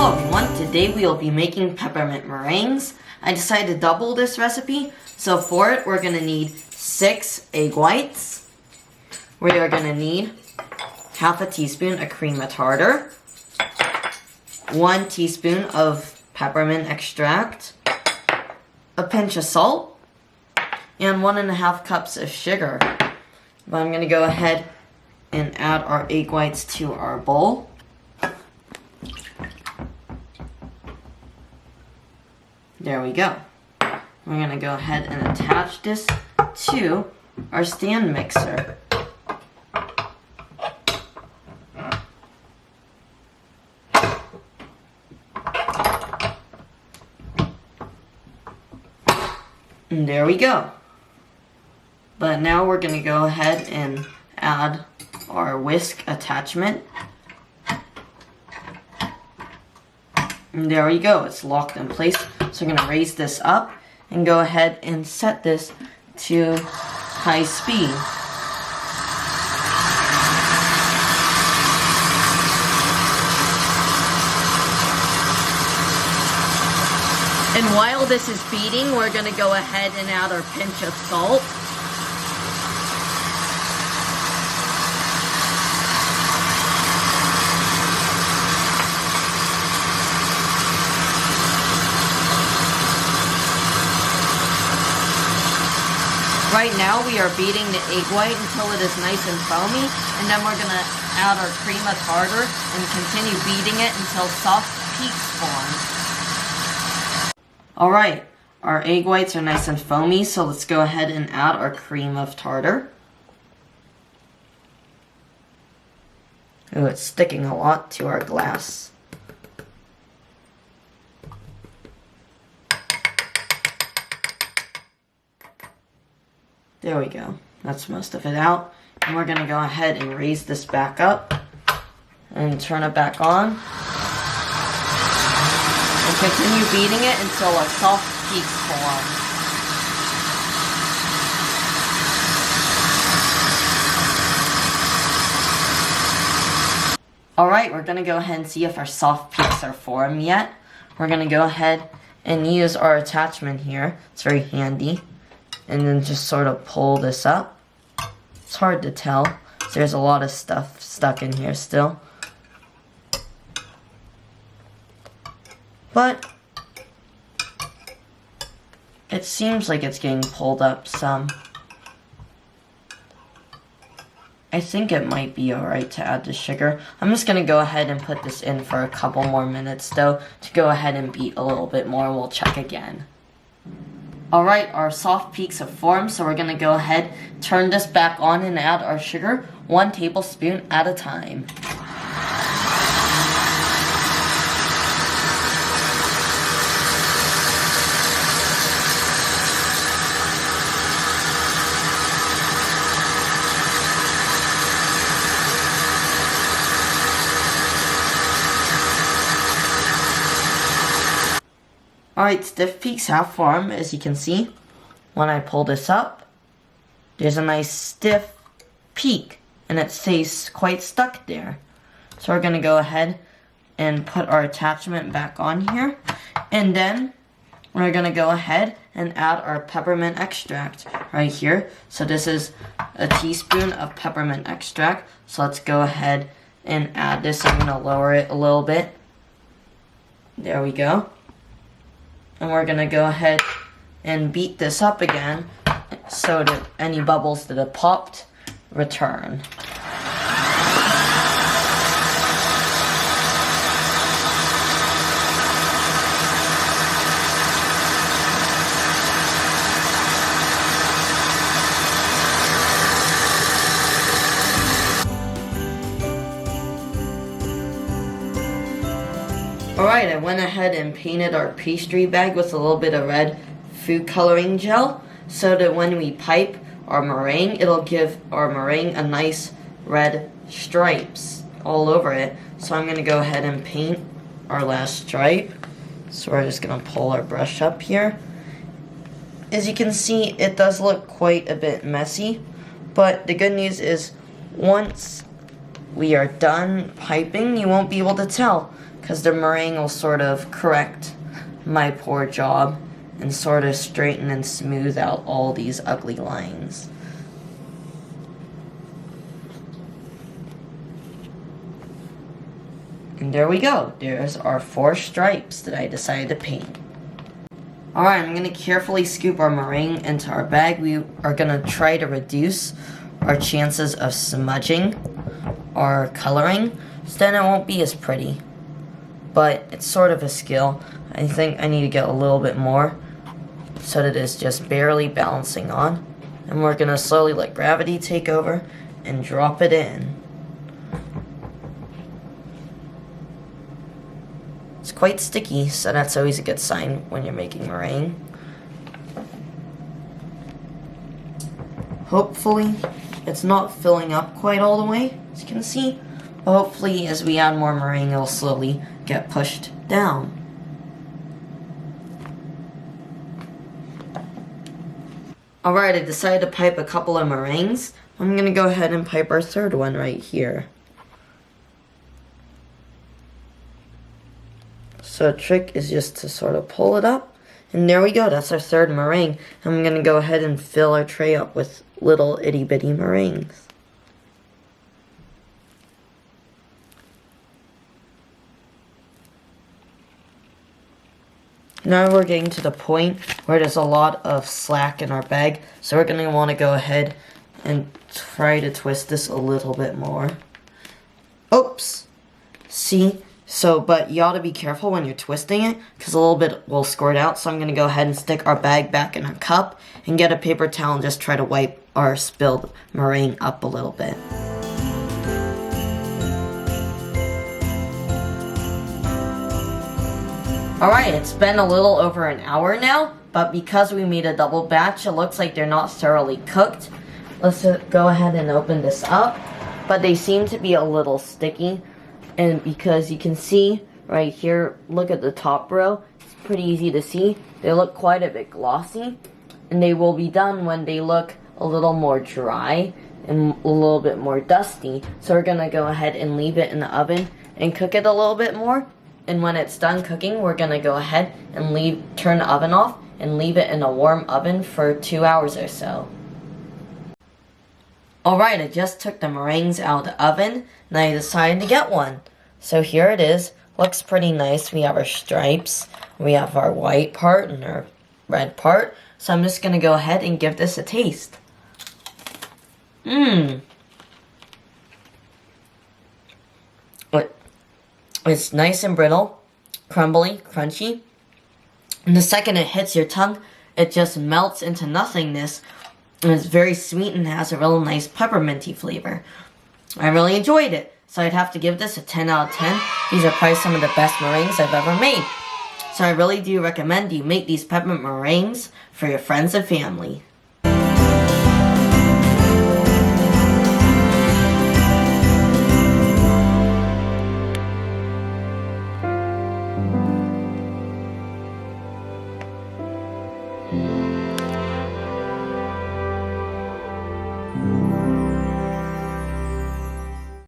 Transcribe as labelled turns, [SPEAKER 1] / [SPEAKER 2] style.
[SPEAKER 1] Hello everyone, today we will be making peppermint meringues. I decided to double this recipe, so for it we're going to need 6 egg whites. We are going to need half a teaspoon of cream of tartar, 1 teaspoon of peppermint extract, a pinch of salt, and 1.5 cups of sugar. But I'm going to go ahead and add our egg whites to our bowl. There we go. We're going to go ahead and attach this to our stand mixer. And there we go. But now we're going to go ahead and add our whisk attachment. And there we go, it's locked in place. So we're going to raise this up and go ahead and set this to high speed. And while this is beating, we're going to go ahead and add our pinch of salt. Right now we are beating the egg white until it is nice and foamy, and then we're going to add our cream of tartar and continue beating it until soft peaks form. Alright, our egg whites are nice and foamy, so let's go ahead and add our cream of tartar. Ooh, it's sticking a lot to our glass. There we go. That's most of it out. And we're going to go ahead and raise this back up and turn it back on. And continue beating it until our soft peaks form. Alright, we're going to go ahead and see if our soft peaks are formed yet. We're going to go ahead and use our attachment here. It's very handy. And then just sort of pull this up. It's hard to tell. There's a lot of stuff stuck in here still. But it seems like it's getting pulled up some. I think it might be alright to add the sugar. I'm just going to go ahead and put this in for a couple more minutes though, to go ahead and beat a little bit more, and we'll check again. Alright, our soft peaks have formed, so we're going to go ahead, turn this back on and add our sugar, 1 tablespoon at a time. Alright, stiff peaks have formed, as you can see. When I pull this up, there's a nice stiff peak, and it stays quite stuck there. So we're going to go ahead and put our attachment back on here. And then we're going to go ahead and add our peppermint extract right here. So this is a teaspoon of peppermint extract. So let's go ahead and add this. I'm going to lower it a little bit. There we go. And we're going to go ahead and beat this up again so that any bubbles that have popped return. Alright, I went ahead and painted our pastry bag with a little bit of red food coloring gel so that when we pipe our meringue, it'll give our meringue a nice red stripes all over it. So I'm going to go ahead and paint our last stripe. So we're just going to pull our brush up here. As you can see, it does look quite a bit messy, but the good news is once we are done piping, you won't be able to tell because the meringue will sort of correct my poor job and sort of straighten and smooth out all these ugly lines. And there we go. There's our 4 stripes that I decided to paint. Alright, I'm going to carefully scoop our meringue into our bag. We are going to try to reduce our chances of smudging our coloring, so then it won't be as pretty. But it's sort of a skill. I think I need to get a little bit more so that it's just barely balancing on. And we're going to slowly let gravity take over and drop it in. It's quite sticky, so that's always a good sign when you're making meringue. Hopefully, it's not filling up quite all the way, as you can see. But hopefully, as we add more meringue, it'll slowly get pushed down. Alright, I decided to pipe a couple of meringues. I'm going to go ahead and pipe our third one right here. So the trick is just to sort of pull it up. And there we go, that's our third meringue. I'm going to go ahead and fill our tray up with little itty bitty meringues. Now we're getting to the point where there's a lot of slack in our bag. So we're going to want to go ahead and try to twist this a little bit more. Oops! See? So, but you ought to be careful when you're twisting it, because a little bit will squirt out. So I'm going to go ahead and stick our bag back in our cup and get a paper towel and just try to wipe our spilled meringue up a little bit. Alright, it's been a little over an hour now, but because we made a double batch, it looks like they're not thoroughly cooked. Let's go ahead and open this up, but they seem to be a little sticky. And because you can see right here, look at the top row, it's pretty easy to see. They look quite a bit glossy, and they will be done when they look a little more dry and a little bit more dusty. So we're gonna go ahead and leave it in the oven and cook it a little bit more. And when it's done cooking, we're gonna go ahead and turn the oven off and leave it in a warm oven for 2 hours or so. Alright, I just took the meringues out of the oven, and I decided to get one. So here it is. Looks pretty nice. We have our stripes, we have our white part and our red part. So I'm just going to go ahead and give this a taste. It's nice and brittle, crumbly, crunchy. And the second it hits your tongue, it just melts into nothingness. And it's very sweet and has a real nice pepperminty flavor. I really enjoyed it. So I'd have to give this a 10 out of 10. These are probably some of the best meringues I've ever made. So I really do recommend you make these peppermint meringues for your friends and family.